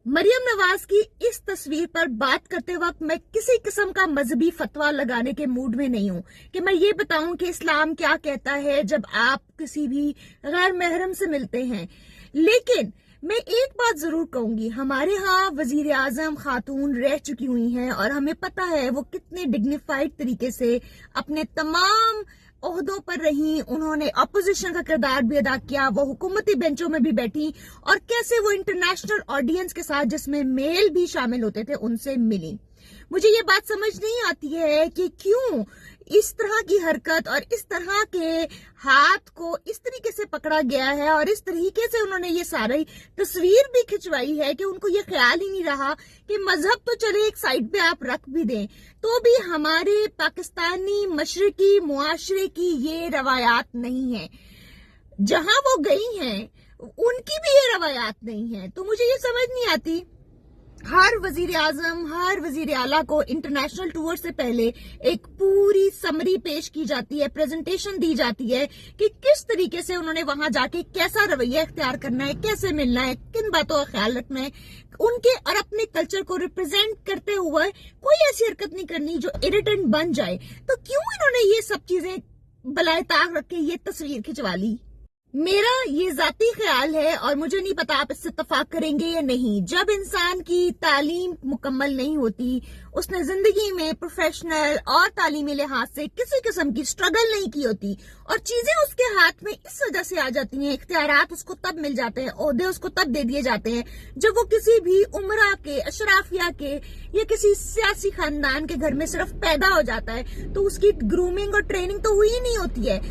मरियम नवाज की इस तस्वीर पर बात करते वक्त मैं किसी किस्म का मजहबी फतवा लगाने के मूड में नहीं हूं कि मैं ये बताऊं कि इस्लाम क्या कहता है जब आप किसी भी गैर महरम से मिलते हैं। लेकिन मैं एक बात जरूर कहूंगी, हमारे यहाँ वजीर आजम खातून रह चुकी हुई हैं और हमें पता है वो कितने डिग्निफाइड तरीके से अपने तमाम ओहदों पर रही, उन्होंने अपोजिशन का किरदार भी अदा किया, वो हुकूमती बेंचों में भी बैठी और कैसे वो इंटरनेशनल ऑडियंस के साथ जिसमें मेल भी शामिल होते थे उनसे मिली। मुझे ये बात समझ नहीं आती है कि क्यों इस तरह की हरकत और इस तरह के हाथ को इस तरीके से पकड़ा गया है और इस तरीके से उन्होंने ये सारी तस्वीर भी खिंचवाई है कि उनको ये ख्याल ही नहीं रहा कि मजहब तो चले एक साइड पे आप रख भी दें, तो भी हमारे पाकिस्तानी मशरकी मुआशरे की ये रवायात नहीं है। जहां वो गई हैं उनकी भी ये रवायात नहीं है। तो मुझे ये समझ नहीं आती, हर वजीर आजम हर वजीर आला को इंटरनेशनल टूर से पहले एक पूरी समरी पेश की जाती है, प्रेजेंटेशन दी जाती है कि किस तरीके से उन्होंने वहां जाके कैसा रवैया इख्तियार करना है, कैसे मिलना है, किन बातों का ख्याल रखना है, उनके और अपने कल्चर को रिप्रेजेंट करते हुए कोई ऐसी हरकत नहीं करनी जो इरिटेंट बन जाए। तो क्यों इन्होंने ये सब चीजें बलाए ताक रख के ये तस्वीर खिंचवा ली? मेरा ये जाती ख्याल है और मुझे नहीं पता आप इससे इत्तेफाक करेंगे या नहीं, जब इंसान की तालीम मुकम्मल नहीं होती, उसने जिंदगी में प्रोफेशनल और तालीमी लिहाज से किसी किस्म की स्ट्रगल नहीं की होती और चीजें उसके हाथ में इस वजह से आ जाती हैं, इख्तियारात उसको तब मिल जाते हैं, ओहदे उसको तब दे दिए जाते हैं जब वो किसी भी उमरा के, अशराफिया के या किसी सियासी खानदान के घर में सिर्फ पैदा हो जाता है। तो उसकी ग्रूमिंग और ट्रेनिंग तो हुई नहीं होती है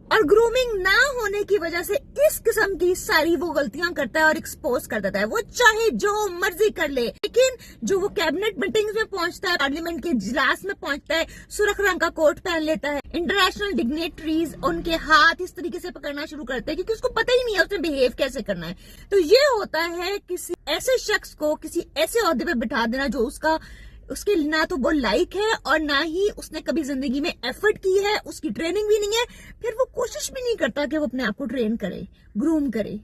और ग्रूमिंग ना होने की वजह से इस किस्म की सारी वो गलतियां करता है और एक्सपोज कर देता है। वो चाहे जो मर्जी कर ले, लेकिन जो वो कैबिनेट मीटिंग्स में पहुंचता है, पार्लियामेंट के इजलास में पहुंचता है, सुर्ख रंग का कोट पहन लेता है, इंटरनेशनल डिग्नेटरीज उनके हाथ इस तरीके से पकड़ना शुरू करते हैं क्योंकि उसको पता ही नहीं है उसने बिहेव कैसे करना है। तो ये होता है किसी ऐसे शख्स को किसी ऐसे ओहदे पे बिठा देना जो उसके ना तो वो लाइक है और ना ही उसने कभी जिंदगी में एफर्ट की है, उसकी ट्रेनिंग भी नहीं है, फिर वो कोशिश भी नहीं करता कि वो अपने आप को ट्रेन करे, ग्रूम करे।